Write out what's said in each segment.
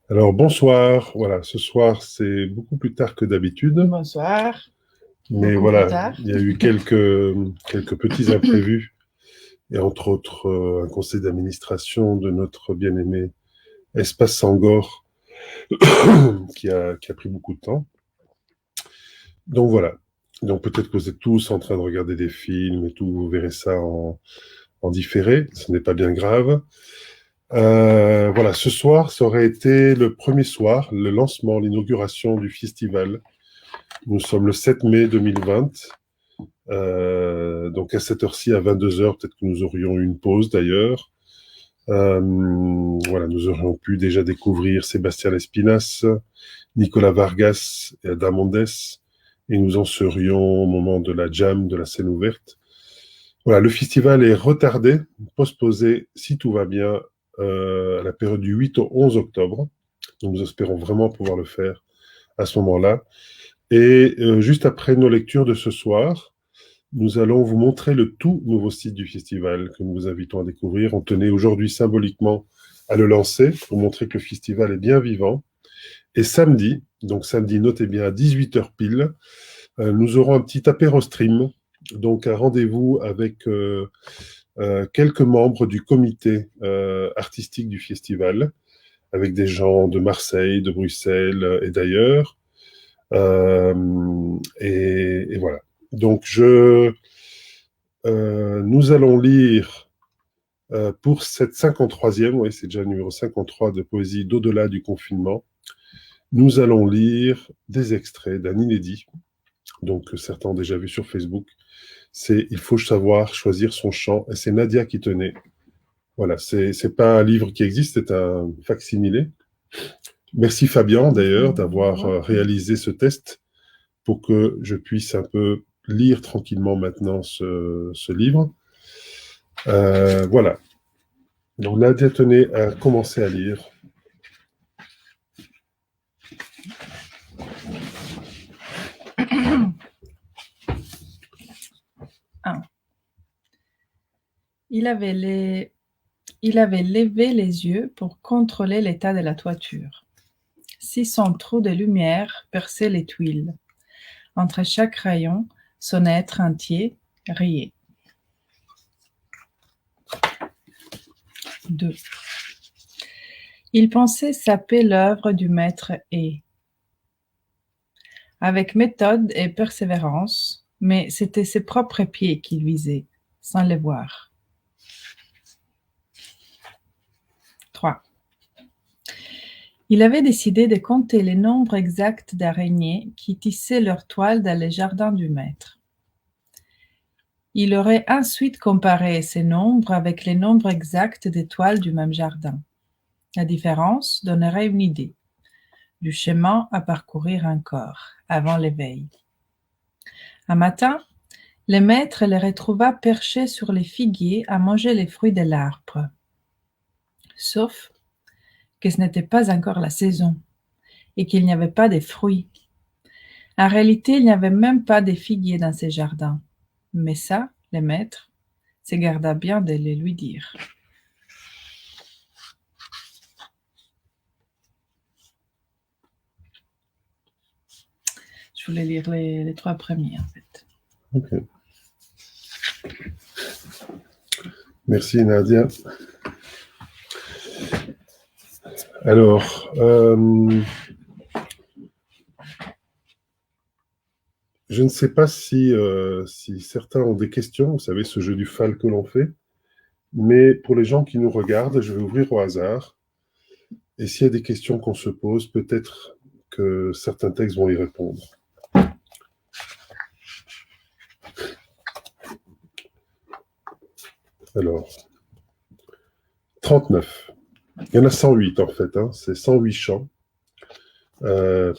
Alors bonsoir, voilà, ce soir c'est beaucoup plus tard que d'habitude, Bonsoir, mais beaucoup plus voilà, tard. il y a eu quelques petits imprévus, et entre autres un conseil d'administration de notre bien-aimé Espace Sangor qui a pris beaucoup de temps. Donc voilà, donc peut-être que vous êtes tous en train de regarder des films et tout, vous verrez ça en différé, ce n'est pas bien grave. Voilà, ce soir, ça aurait été le premier soir, le lancement, l'inauguration du festival. Nous sommes le 7 mai 2020. Donc à cette heure-ci, à 22 heures, peut-être que nous aurions eu une pause d'ailleurs. Voilà, nous aurions pu déjà découvrir Sébastien Lespinasse, Nicolas Vargas et Adam Mondes, et nous en serions au moment de la jam, de la scène ouverte. Voilà, le festival est retardé, postposé, si tout va bien, à la période du 8 au 11 octobre. Donc nous espérons vraiment pouvoir le faire à ce moment-là. Et juste après nos lectures de ce soir, nous allons vous montrer le tout nouveau site du festival que nous vous invitons à découvrir. On tenait aujourd'hui symboliquement à le lancer pour montrer que le festival est bien vivant. Et samedi, donc samedi, notez bien à 18 heures pile, nous aurons un petit apéro stream, donc un rendez-vous avec quelques membres du comité artistique du festival, avec des gens de Marseille, de Bruxelles et d'ailleurs. Et voilà. Donc, nous allons lire pour cette 53e, oui, c'est déjà le numéro 53 de poésie d'Au-delà du confinement. Nous allons lire des extraits d'un inédit, donc que certains ont déjà vu sur Facebook. C'est Il faut savoir choisir son chant, et c'est Nadia qui tenait. Voilà, c'est pas un livre qui existe, c'est un facsimilé. Merci Fabien d'ailleurs d'avoir réalisé ce test pour que je puisse un peu lire tranquillement maintenant ce livre. Voilà. Donc Nadia tenait à commencer à lire. Il avait levé les yeux pour contrôler l'état de la toiture. 600 trous de lumière perçaient les tuiles. Entre chaque rayon, son être entier riait. 2. Il pensait saper l'œuvre du maître et, avec méthode et persévérance, mais c'était ses propres pieds qu'il visait, sans les voir. 3. Il avait décidé de compter les nombres exacts d'araignées qui tissaient leurs toiles dans les jardins du maître. Il aurait ensuite comparé ces nombres avec les nombres exacts des toiles du même jardin. La différence donnerait une idée du chemin à parcourir encore avant l'éveil. Un matin, le maître les retrouva perchés sur les figuiers à manger les fruits de l'arbre. Sauf que ce n'était pas encore la saison et qu'il n'y avait pas de fruits. En réalité, il n'y avait même pas de figuiers dans ces jardins. Mais ça, le maître se garda bien de le lui dire. Je voulais lire les 3 premiers, en fait. Ok. Merci Nadia. Alors, je ne sais pas si certains ont des questions, vous savez, ce jeu du FAL que l'on fait, mais pour les gens qui nous regardent, je vais ouvrir au hasard. Et s'il y a des questions qu'on se pose, peut-être que certains textes vont y répondre. Alors, 39. Il y en a 108 en fait, hein, c'est 108 chants.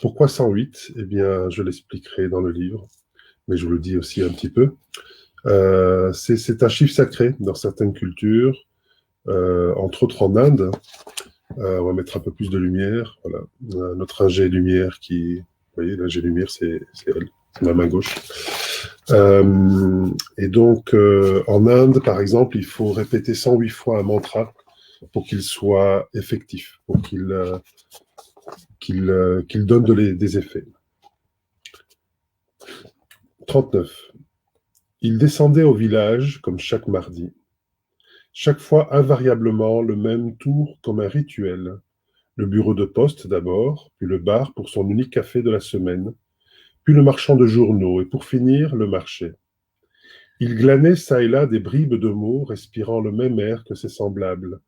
Pourquoi 108? Eh bien, je l'expliquerai dans le livre, mais je vous le dis aussi un petit peu. C'est un chiffre sacré dans certaines cultures, entre autres en Inde. On va mettre un peu plus de lumière. Voilà. Notre ingé lumière qui... Vous voyez, l'ingé lumière, c'est elle, c'est ma main gauche. Et donc, en Inde, par exemple, il faut répéter 108 fois un mantra pour qu'il soit effectif, pour qu'il donne des effets. 39. Il descendait au village comme chaque mardi. Chaque fois invariablement le même tour comme un rituel. Le bureau de poste d'abord, puis le bar pour son unique café de la semaine, puis le marchand de journaux et pour finir le marché. Il glanait çà et là des bribes de mots, respirant le même air que ses semblables,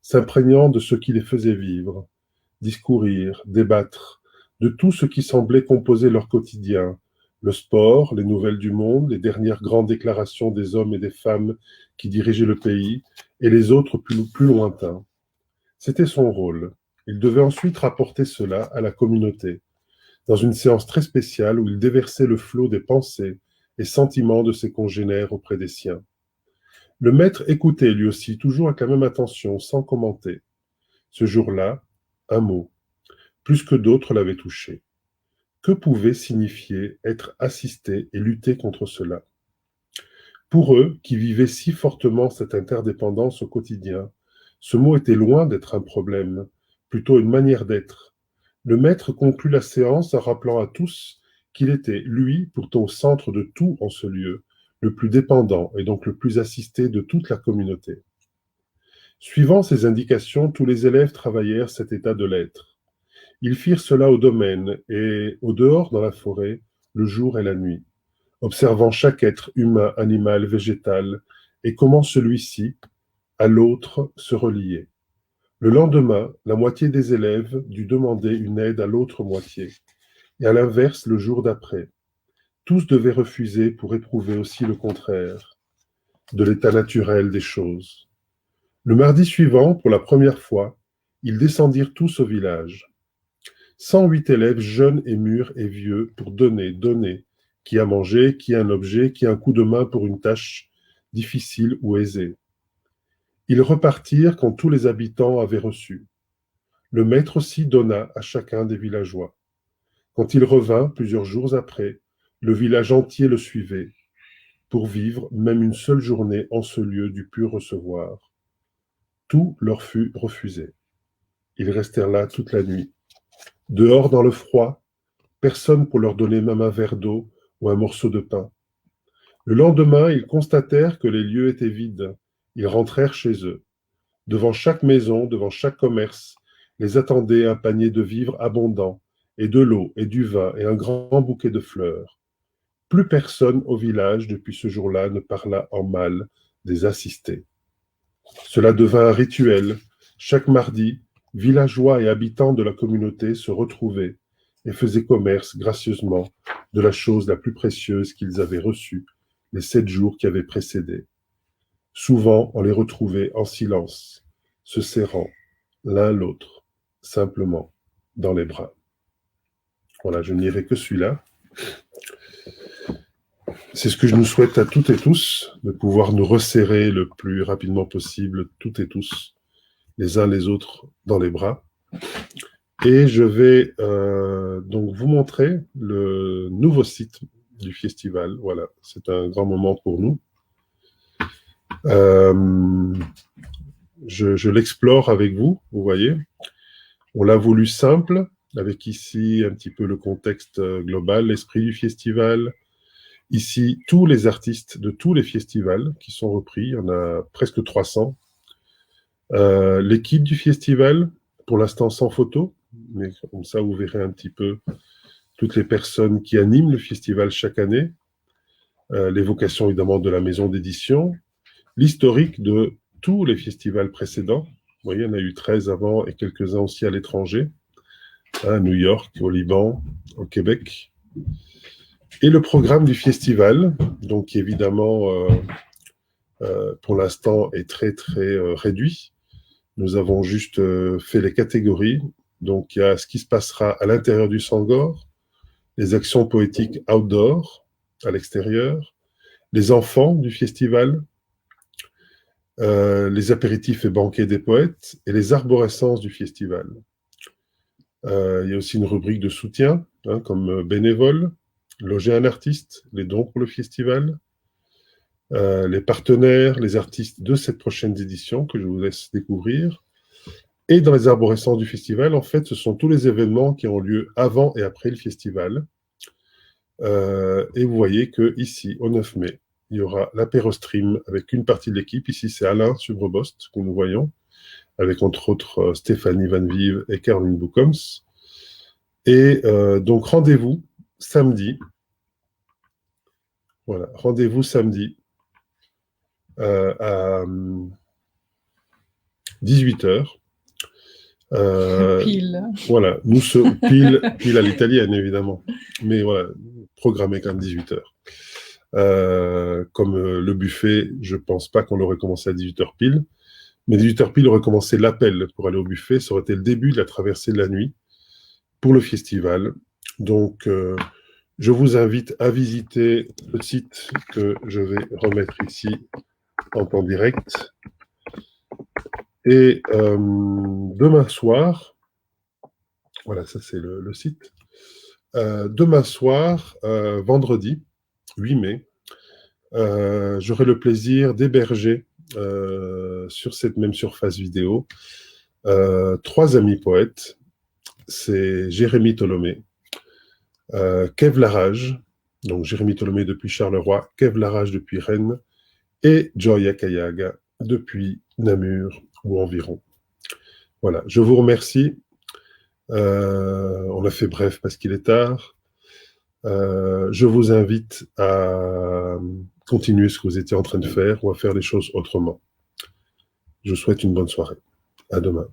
s'imprégnant de ce qui les faisait vivre, discourir, débattre, de tout ce qui semblait composer leur quotidien, le sport, les nouvelles du monde, les dernières grandes déclarations des hommes et des femmes qui dirigeaient le pays, et les autres plus lointains. C'était son rôle. Il devait ensuite rapporter cela à la communauté, dans une séance très spéciale où il déversait le flot des pensées et sentiments de ses congénères auprès des siens. Le maître écoutait lui aussi, toujours avec la même attention, sans commenter. Ce jour-là, un mot, plus que d'autres l'avait touché. Que pouvait signifier être assisté et lutter contre cela? Pour eux, qui vivaient si fortement cette interdépendance au quotidien, ce mot était loin d'être un problème, plutôt une manière d'être. Le maître conclut la séance en rappelant à tous qu'il était, lui, pourtant au centre de tout en ce lieu, le plus dépendant et donc le plus assisté de toute la communauté. Suivant ces indications, tous les élèves travaillèrent cet état de l'être. Ils firent cela au domaine et au dehors dans la forêt, le jour et la nuit, observant chaque être humain, animal, végétal, et comment celui-ci, à l'autre, se reliait. Le lendemain, la moitié des élèves dut demander une aide à l'autre moitié, et à l'inverse le jour d'après. Tous devaient refuser pour éprouver aussi le contraire de l'état naturel des choses. Le mardi suivant, pour la première fois, ils descendirent tous au village. 108 élèves jeunes et mûrs et vieux pour donner, qui a mangé, qui a un objet, qui a un coup de main pour une tâche difficile ou aisée. Ils repartirent quand tous les habitants avaient reçu. Le maître aussi donna à chacun des villageois. Quand il revint, plusieurs jours après, le village entier le suivait. Pour vivre, même une seule journée en ce lieu dut plus recevoir. Tout leur fut refusé. Ils restèrent là toute la nuit. Dehors dans le froid, personne pour leur donner même un verre d'eau ou un morceau de pain. Le lendemain, ils constatèrent que les lieux étaient vides. Ils rentrèrent chez eux. Devant chaque maison, devant chaque commerce, les attendait un panier de vivres abondants, et de l'eau, et du vin, et un grand bouquet de fleurs. Plus personne au village depuis ce jour-là ne parla en mal des assistés. Cela devint un rituel. Chaque mardi, villageois et habitants de la communauté se retrouvaient et faisaient commerce gracieusement de la chose la plus précieuse qu'ils avaient reçue les 7 jours qui avaient précédé. Souvent, on les retrouvait en silence, se serrant l'un l'autre, simplement, dans les bras. Voilà, je ne lirai que celui-là. C'est ce que je nous souhaite à toutes et tous, de pouvoir nous resserrer le plus rapidement possible, toutes et tous, les uns les autres, dans les bras. Et je vais donc vous montrer le nouveau site du festival. Voilà, c'est un grand moment pour nous. Je l'explore avec vous, vous voyez. On l'a voulu simple, avec ici un petit peu le contexte global, l'esprit du festival. Ici, tous les artistes de tous les festivals qui sont repris, il y en a presque 300. L'équipe du festival, pour l'instant sans photo, mais comme ça vous verrez un petit peu toutes les personnes qui animent le festival chaque année. L'évocation évidemment de la maison d'édition, l'historique de tous les festivals précédents. Vous voyez, il y en a eu 13 avant et quelques-uns aussi à l'étranger, à New York, au Liban, au Québec. Et le programme du festival, donc qui évidemment, pour l'instant, est très, très réduit. Nous avons juste fait les catégories. Donc, il y a ce qui se passera à l'intérieur du Sangor, les actions poétiques outdoor, à l'extérieur, les enfants du festival, les apéritifs et banquets des poètes et les arborescences du festival. Il y a aussi une rubrique de soutien, comme bénévole, loger un artiste, les dons pour le festival, les partenaires, les artistes de cette prochaine édition que je vous laisse découvrir. Et dans les arborescences du festival, en fait, ce sont tous les événements qui ont lieu avant et après le festival. Et vous voyez que ici, au 9 mai, il y aura l'apéro-stream avec une partie de l'équipe. Ici, c'est Alain Subrebost que nous voyons, avec entre autres Stéphanie Van Vive et Caroline Boucoms. Et donc, rendez-vous samedi. Voilà, rendez-vous samedi à 18h. Pile. Voilà, pile à l'italienne, évidemment. Mais voilà, programmé quand même 18h. Comme le buffet, je pense pas qu'on l'aurait commencé à 18h pile. Mais 18h pile aurait commencé l'appel pour aller au buffet. Ça aurait été le début de la traversée de la nuit pour le festival. Donc, je vous invite à visiter le site que je vais remettre ici en temps direct. Et demain soir, voilà, ça c'est le site. Demain soir, vendredi 8 mai, j'aurai le plaisir d'héberger sur cette même surface vidéo 3 amis poètes. C'est Jérémy Tolomé, Kev Larage, donc Jérémy Tolomé depuis Charleroi, Kev Larage depuis Rennes, et Joya Kayaga depuis Namur ou environ. Voilà, je vous remercie. On a fait bref parce qu'il est tard. Je vous invite à continuer ce que vous étiez en train de faire ou à faire les choses autrement. Je vous souhaite une bonne soirée. À demain.